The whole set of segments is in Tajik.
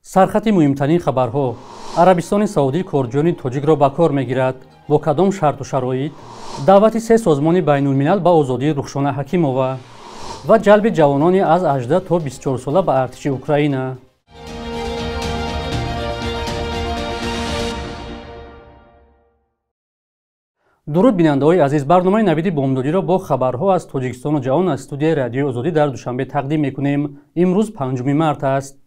سرخط مهمترین خبرها. عربستان سعودی کردیان تاجیک را به کار میگیرد. با کدام شرط و شرایط؟ دعوت سه سازمان بین الملل به آزادی رخشان حکیمووا و جلب جوانان از 18 تا 24 ساله به ارتش اوکراین. درود بیننده‌های عزیز، برنامه نوید بامدادی را با خبرها از تاجیکستان و جهان از استودیوی رادیو آزادی در دوشنبه تقدیم می‌کنیم. امروز 5 مارس است.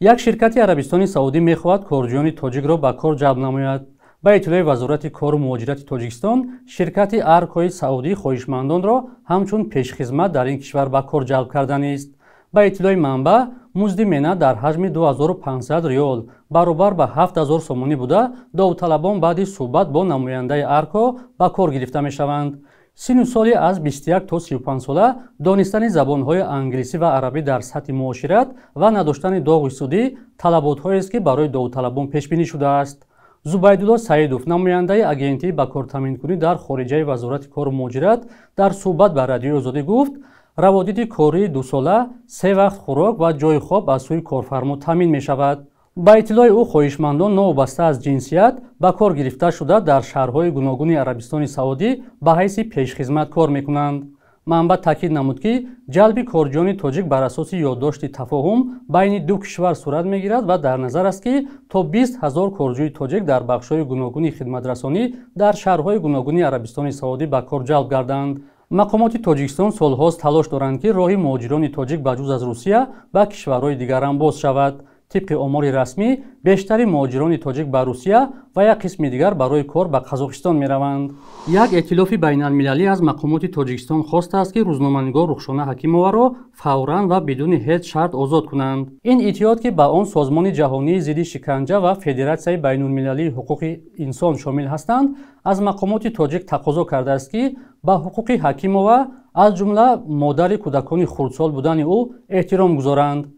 یک شرکت عربستان سعودی می‌خواهد کردیان تاجیک را به کار جلب نماید. با اطلاع وزارت کار و مهاجرت تاجیکستان، شرکت ارکای سعودی خواهشمندان را همچون پیشخدمت در این کشور به کار جلب کردن است. با اطلاع منبع، مزد منت در حجم 2500 ریال برابر به 7000 سومانی بوده، داوطلبان بعد صحبت با نماینده ارکا به کار گرفته می‌شوند. سن و سال از 21 تا 35 ساله، دانستن زبان‌های انگلیسی و عربی در سطح معاشرت و نداشتن داغ سودی طلبات‌هایی است که برای داوطلبان پیش بینی شده است. زبیدالله سعیدوف، نماینده آژانسی به کار تامین‌کنی در خارجه وزارت کار و مهاجرت، در صحبت با رادیو آزادی گفت: روابط کاری 2 ساله، 3 وقت خوراک و جای خواب از سوی کارفرما تامین می‌شود. با اطلاع او، خواهشمندان نوابسته از جنسیت به کار گرفته شده در شهرهای گوناگون عربستان سعودی به حیث پیشخدمت کار می‌کنند. منبع تاکید نمود که جلب کردیان تاجیک بر اساس یادداشت تفاهم بین دو کشور صورت می‌گیرد و در نظر است که تا 20000 کردی تاجیک در بخش‌های گوناگون خدمت‌رسانی در شهرهای گوناگون عربستان سعودی به کار جلب گردند. مقامات تاجیکستان سال‌هاست تلاش دارند که راه مهاجران تاجیک بجز از روسیه به کشورهای دیگر هم باز شود. طبق آمار رسمی، بیشتر مهاجران تاجیک به روسیه و یک قسم دیگر برای کار به قزاقستان می‌روند. یک ائتلاف بین‌المللی از مقامات تاجیکستان خواسته است که روزنامه‌نگار رخشانه حکیمووا را فوراً و بدون هیچ شرط آزاد کنند. این اتحاد که به آن سازمان جهانی ضد شکنجه و فدراسیون بین‌المللی حقوق انسان شامل هستند، از مقامات تاجیک تقاضا کرده است که به حقوق حکیمووا از جمله مادر کودکان خردسال بودن او احترام گذارند.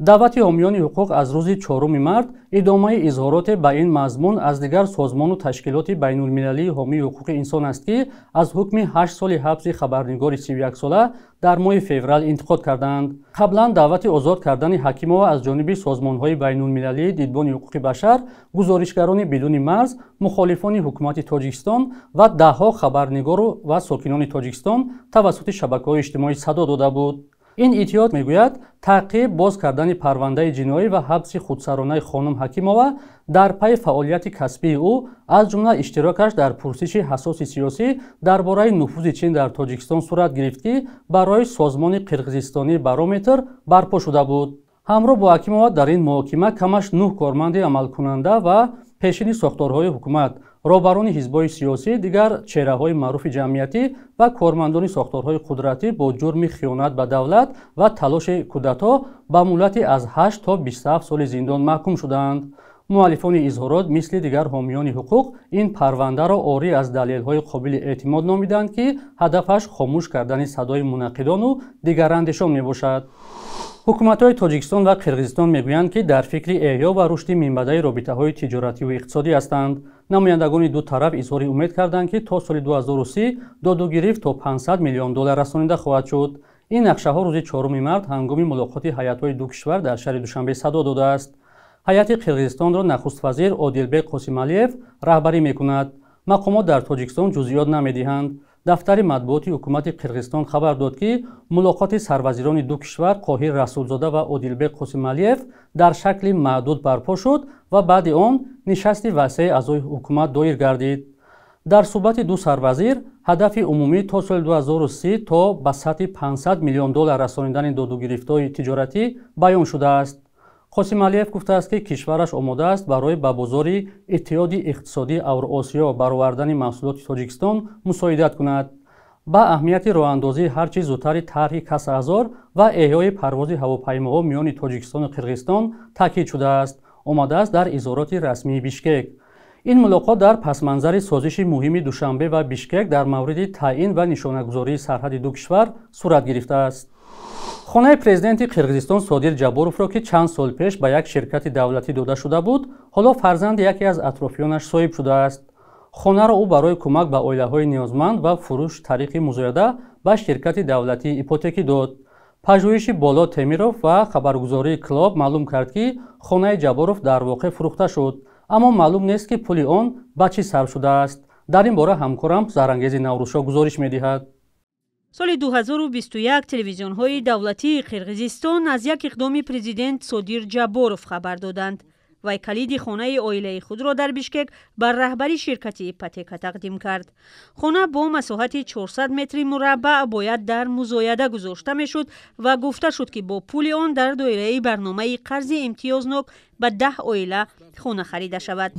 دعوت حامیان حقوق از روز 4 مارس ادامه اظهارات به این مضمون از دیگر سازمان و تشکیلات بین المللی حامی حقوق انسان است که از حکم 8 سال حبس خبرنگار 31 ساله در ماه فوریه انتقاد کردند. قبلا دعوت آزاد کردن حکیمووا از جانب سازمان‌های بین المللی دیدبان حقوق بشر، گزارشگران بدون مرز، مخالفان حکومت تاجیکستان و ده‌ها خبرنگار و ساکنان تاجیکستان توسط شبکه‌های اجتماعی صدا داده بود. این اتحاد میگوید تعقیب باز کردن پرونده جنایی و حبس خودسرانه خانم حکیمووا در پی فعالیت کسبی او، از جمله اشتراکش در پرسش حساس سیاسی درباره نفوذ چین در تاجیکستان صورت گرفت که برای سازمان قرقیزستانی بارومتر برپا شده بود. همراه با حکیمووا در این محاکمه کمش 9 کارمند عملکننده و پیشین ساختارهای حکومت، رهبران حزب‌های سیاسی، دیگر چهره‌های معروف جمعیتی و کارمندان ساختارهای قدرتی با جرم خیانت به دولت و تلاش کودتا به مهلتی از 8 تا 27 سال زندان محکوم شدند. مؤلفان اظهارات مثل دیگر حامیان حقوق این پرونده را عاری از دلایل قابل اعتماد نامیدند که هدفش خاموش کردن صدای منقدان و دیگراندیشان میباشد. حکومت‌های تاجیکستان و قرقیزستان میگویند که در فکر احیا و رشد منبع رابطه‌های تجارتی و اقتصادی هستند. نمایندگان دو طرف اظهار امید کردند که تا سال 2030 دادوگیری تا 500 میلیون دلار رسانیده خواهد شد. این نقشه‌ها روز 4 مارس هنگام ملاقات هیئت‌های دو کشور در شهر دوشنبه صدا داده است. هیئت قرقیزستان را نخست وزیر عادلبек قاسمعلیев رهبری می‌کند. مقامات در تاجیکستان جزئیات نمی‌دهند. دفتر مطبوعات حکومت قرقیزستان خبر داد که ملاقات سروزیران دو کشور قاهر رسولزاده و عادلبek قاسمعلیев در شکل معدود برپا شد و بعد آن نشست وسیع اعضای حکومت دایر گردید. در صحبت دو سروزیر، هدف عمومی تا سال 2030 تا به سطح 500 میلیون دلار رسانیدن دادوگیری‌های تجارتی بیان شده است. قاسمعلیев گفته است که کشورش آماده است برای به بازار اتحاد اقتصادی اوراسیا برآوردن محصولات تاجیکستان مساعدت کند. با اهمیت راه‌اندازی هرچه زودتر طرح کسب ازار و احیای پرواز هواپیماها میان تاجیکستان و قرقیزستان تاکید شده است. آمده است در اظهارات رسمی بیشکک. این ملاقات در پس منظر سازش مهم دوشنبه و بیشکک در مورد تعیین و نشانه‌گذاری سرحد دو کشور صورت گرفته است. خانه پرزیدنت قرقیزستان صادر جابوروف را که چند سال پیش به یک شرکت دولتی داده شده بود، حالا فرزند یکی از اطرافیانش صاحب شده است. خانه را او برای کمک به عائله‌های نیازمند و فروش طریق مزایده به شرکت دولتی ایپوتکی داد. пажӯиши боло темиров ва хабаргузории клуб маълум кард ки хонаи ҷаборов дар воқеъ фурӯхта шуд, аммо маълум нест ки пули он ба чӣ сарф шудааст. дар ин бора ҳамкорам Зарангези Наврӯзшо гузориш медиҳад. соли 2021 телевизионҳои давлатии Қирғизистон аз як иқдоми президент Содир Ҷаборов хабар доданд. вай калиди хонаи оилаи худро дар Бишкек бар раҳбари ширкати ипотека тақдим кард. хона бо масоҳати 400 метри мураббаъ бояд дар музояда гузошта мешуд ва гуфта шуд ки бо пули он дар доираи барномаи қарзи имтиёзнок ба 10 оила хона харида шавад.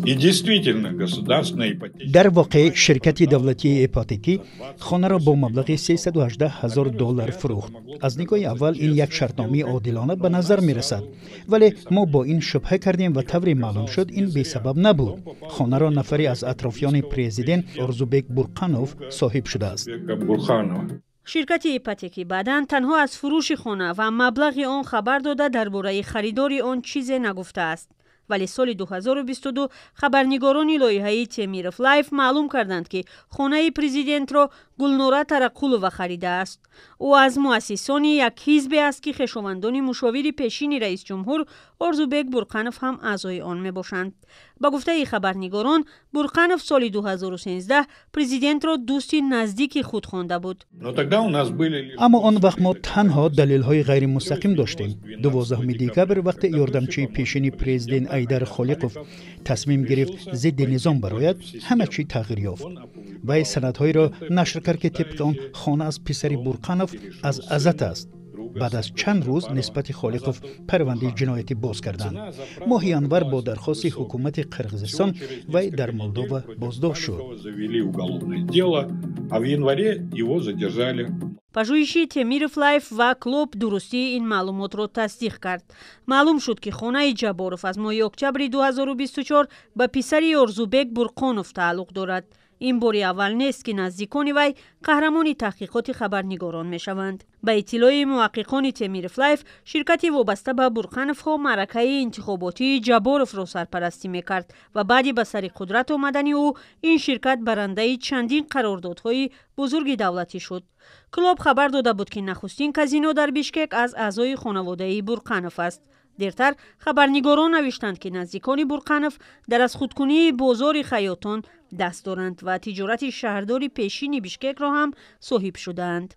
дар воқеъ ширкати давлатии ипотекӣ хонаро бо маблағи $318,000 фурӯхт. аз нигоҳи аввал ин як шартномаи одилона ба назар мерасад, вале мо бо ин шубҳа кардем ва тавре маълум шуд ин бесабаб набуд. хонаро нафаре аз атрофиёни президент Орзубек Бурқанов соҳиб шудааст. ширкати ипотекӣ баъдан танҳо аз фурӯши хона ва маблағи он хабар дода дар бораи харидори он чизе нагуфтааст. вале соли 2022 хабарнигорони лоиҳаи Темиров Лайф маълум карданд ки хонаи президентро Гулнора Тараққулова харидааст. ӯ аз муассисони як ҳизбе аст ки хешовандони мушовири пешини раисҷумҳур Орзубек Бурқанов ҳам аъзои он мебошанд. ба гуфтаи хабарнигорон, Бурқанов соли 2013 президентро дӯсти наздики худ хонда буд. аммо он вақт мо танҳо далелҳои ғайримустақим доштем. 12 декабр вақте ёрдамчии пешини президент Айдар Холиқов тасмим гирифт зидди низом барояд, ҳама чӣ тағйир ёфт. вай санадҳоеро нашр кард ки тибқи он хона аз писари Бурқанов аз Азат аст. баъд аз чанд рӯз нисбати Холиқов парвандаи ҷиноятӣ боз карданд. моҳи январ бо дархости ҳукумати Қирғизистон вай дар Молдова боздошт шуд. пажӯиши Темиров Лайф ва клуб дурустии ин маълумотро тасдиқ кард. маълум шуд ки хонаи Ҷаборов аз моҳи октябри 2024 ба писари Орзубек Бурқонов тааллуқ дорад. ин бори аввал нест ки наздикони вай қаҳрамони таҳқиқоти хабарнигорон мешаванд. ба иттилои муҳаққиқони Темиров Лайф, ширкати вобаста ба Бурқановҳо маъракаи интихоботии Ҷаборовро сарпарастӣ мекард ва баъди ба сари қудрат омадани ӯ ин ширкат барандаи чандин қарордодҳои бузурги давлатӣ шуд. клуб хабар дода буд ки нахустин казино дар Бишкек аз аъзои хонаводаи Бурқанов аст. дертар хабарнигорон навиштанд ки наздикони Бурқанов дар аз худкунии бозори Хаётон даст доранд ва тиҷорати шаҳрдори пешини Бишкекро ҳам соҳиб шудаанд.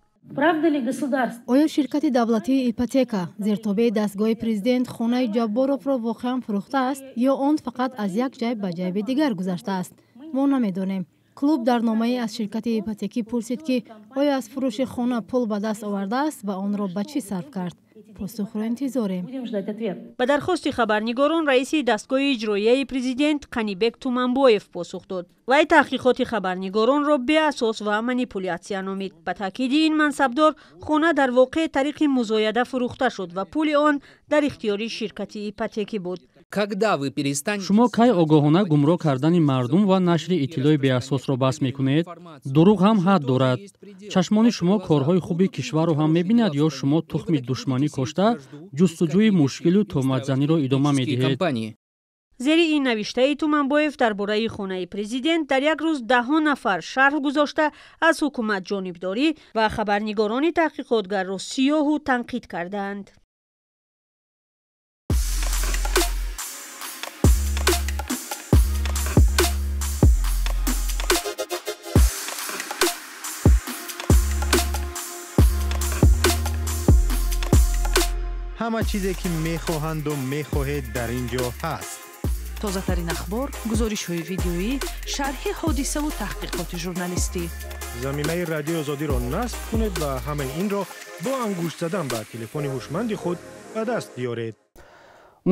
оё ширкати давлатии ипотека зертобеи дастгоҳи президент хонаи Ҷабборовро воқеан фурӯхтааст ё он фақат аз як ҷайб ба ҷайби дигар гузаштааст? мо намедонем. клуб дар номае аз ширкати ипотекӣ пурсид ки оё аз фурӯши хона пул ба даст овардааст ва онро ба чӣ сарф кард? посухро интизорем. ба дархости хабарнигорон раиси дастгоҳи иҷроияи президент Қанибек Туманбоев посух дод. вай таҳқиқоти хабарнигоронро беасос ва манипулятсия номид. ба таъкиди ин мансабдор, хона дар воқеъ тариқи музояда фурӯхта шуд ва пули он дар ихтиёри ширкати ипотекӣ буд. шумо кай огоҳона гумроҳ кардани мардум ва нашри иттилои беасосро баҳс мекунед? дурӯғ ҳам ҳад дорад. чашмони шумо корҳои хуби кишварро ҳам мебинад ё шумо тухми душманӣ кошта ҷустуҷӯи мушкилу тӯҳматзаниро идома медиҳед? зери ин навиштаи Туманбоев дар бораи хонаи президент дар як рӯз даҳон нафар шарҳ гузошта аз ҳукумат ҷонибдорӣ ва хабарнигорони таҳқиқотгарро сиёҳу танқид карданд. همه چیزی که میخواهند و میخواهید در اینجا هست. تازه‌ترین اخبار، گزارش‌های ویدیویی، شرح حادثه و تحقیقات ژورنالیستی. زمینه رادیو آزادی را نصب کنید و همین این را با انگشت زدن به تلفن هوشمند خود به دست بیارید.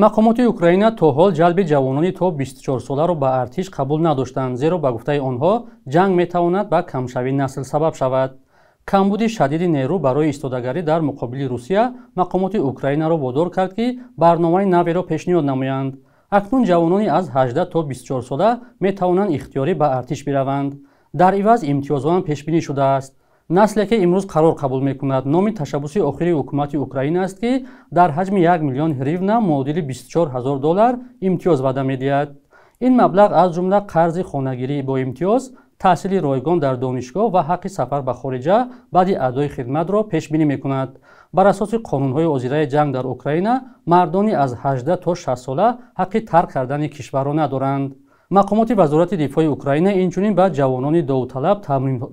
мақомоти Украина то ҳол ҷалби ҷавонони то 24 соларо ба артиш қабул надоштанд, зеро ба гуфтаи онҳо ҷанг метавонад ба камшавии насл сабаб шавад. камбуди шадиди нерӯ барои истодагарӣ дар муқобили Русия мақомоти Украинаро водор кард ки барномаи наверо пешниҳод намоянд. акнун ҷавонони аз 18 то 24 сола метавонанд ихтиёрӣ ба артиш бираванд. дар иваз имтиёзҳоам пешбинӣ шудааст. насле ки имрӯз қарор қабул мекунад номи ташаббуси охири ҳукумати Украина аст ки дар ҳаҷми 1 миллион гривна муодили $24,000 имтиёз ваъда медиҳад. ин маблағ аз ҷумла қарзи хонагирӣ бо имтиёз, таҳсили ройгон дар донишгоҳ ва ҳаққи сафар ба хориҷа баъди адои хидматро пешбинӣ мекунад. бар асоси қонунҳои озираи ҷанг дар Украина мардони аз 18 то 60 сола ҳаққи тарк кардани кишварро надоранд. мақомоти вазорати дифои Украина инчунин ба ҷавонони довталаб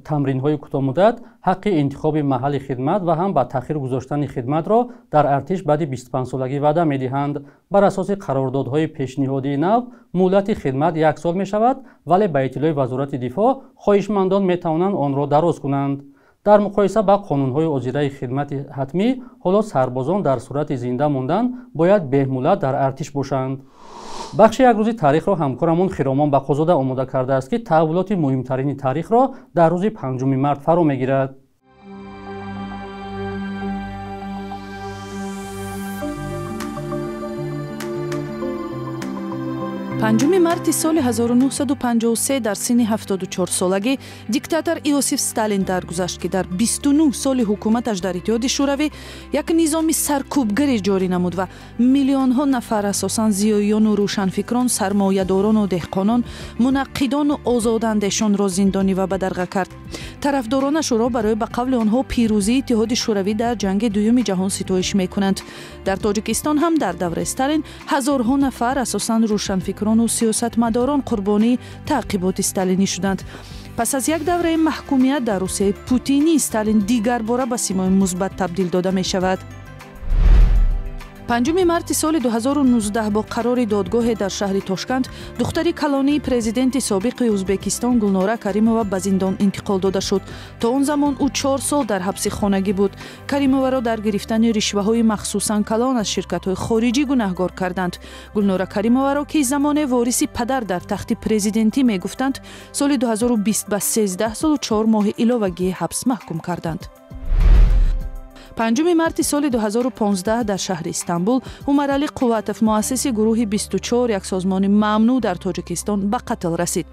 тамринҳои кӯтоҳмуддат, ҳаққи интихоби маҳалли хидмат ва ҳам ба таъхир гузоштани хидматро дар артиш баъди 25-солагӣ ваъда медиҳанд. бар асоси қарордодҳои пешниҳодии нав муддати хидмат 1 сол мешавад, вале ба иттилои вазорати дифоъ хоҳишмандон метавонанд онро дароз кунанд. дар муқоиса ба қонунҳои озираи хидмати ҳатмӣ, ҳоло сарбозон дар сурати зинда мондан бояд беҳмулат дар артиш бошанд. бахши якрӯзи таърихро ҳамкорамон Хиромон Бақозода омода кардааст, ки таҳввулоти муҳимтарини таърихро дар рӯзи 5 март фаро мегирад. 5 марти соли 1953 дар синни 74 солагӣ диктатор Иосиф Сталин даргузашт, ки дар 29 соли ҳукуматаш дар Иттиҳоди Шӯравӣ як низоми саркӯбгарӣ ҷорӣ намуд ва миллионҳо нафар асосан зиёёну рӯшанфикрон, сармоядорону деҳқонон, мунаққидону озодандешонро зиндонӣ ва бадарға кард. тарафдоронаш ӯро барои ба қавли онҳо пирӯзии Иттиҳоди Шӯравӣ дар ҷанги дуюми ҷаҳон ситоиш мекунанд. дар Тоҷикистон ҳам дар давраи Сталин ҳазорҳо нафар асосан рӯшанфикрону сиёсатмадорон қурбони таъқиботи сталинӣ шуданд. пас аз як давраи маҳкумият дар Русияи Путинӣ, Сталин дигар бора ба симои мусбат табдил дода мешавад. 5 марти соли 2019 бо қарори додгоҳе дар шаҳри Тошканд духтари калонии президенти собиқи Ӯзбекистон Гулнора Каримова ба зиндон интиқол дода шуд. то он замон ӯ 4 сол дар ҳабси хонагӣ буд. Каримоваро дар гирифтани ришваҳои махсусан калон аз ширкатҳои хориҷӣ гунаҳгор карданд. Гулнора Каримоваро, ки замоне вориси падар дар тахти президентӣ мегуфтанд, соли 2020 ба 13 солу 4 моҳи иловагии ҳабс маҳкум карданд. 5 марти соли 2015 дар шаҳри Истанбул Умарали Қувватов, муассиси гурӯҳи 24, як созмони мамнӯъ дар Тоҷикистон, ба қатл расид.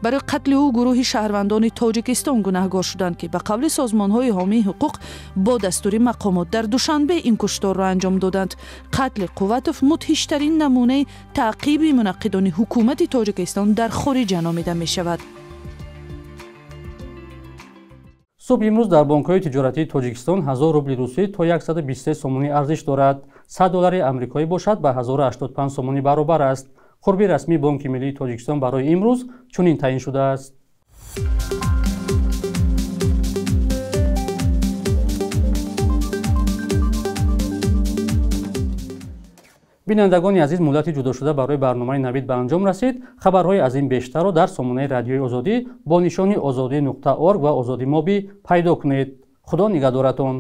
барои қатли ӯ гурӯҳи шаҳрвандони Тоҷикистон гунаҳгор шуданд, ки ба қавли созмонҳои ҳомии ҳуқуқ бо дастури мақомот дар Душанбе ин кушторро анҷом доданд. қатли Қувватов мудҳиштарин намунаи таъқиби мунаққидони ҳукумати Тоҷикистон дар хориҷа номида мешавад. субҳ имрӯз дар бонкҳои тиҷоратии Тоҷикистон 1000 рубли русӣ то 123 сомонӣ арзиш дорад. 100 доллари амрикоӣ бошад ба 1085 сомонӣ баробар аст. қурби расмии Бонки Миллии Тоҷикистон барои имрӯз чунин таъин шудааст. бинандагони азиз, муддати ҷудошуда барои барномаи навид ба анҷом расид. хабарҳои аз ин бештарро дар сомонаи радиои Озодӣ бо нишони озодӣ.орг ва озодӣ моби пайдо кунед. худо нигаҳдоратон.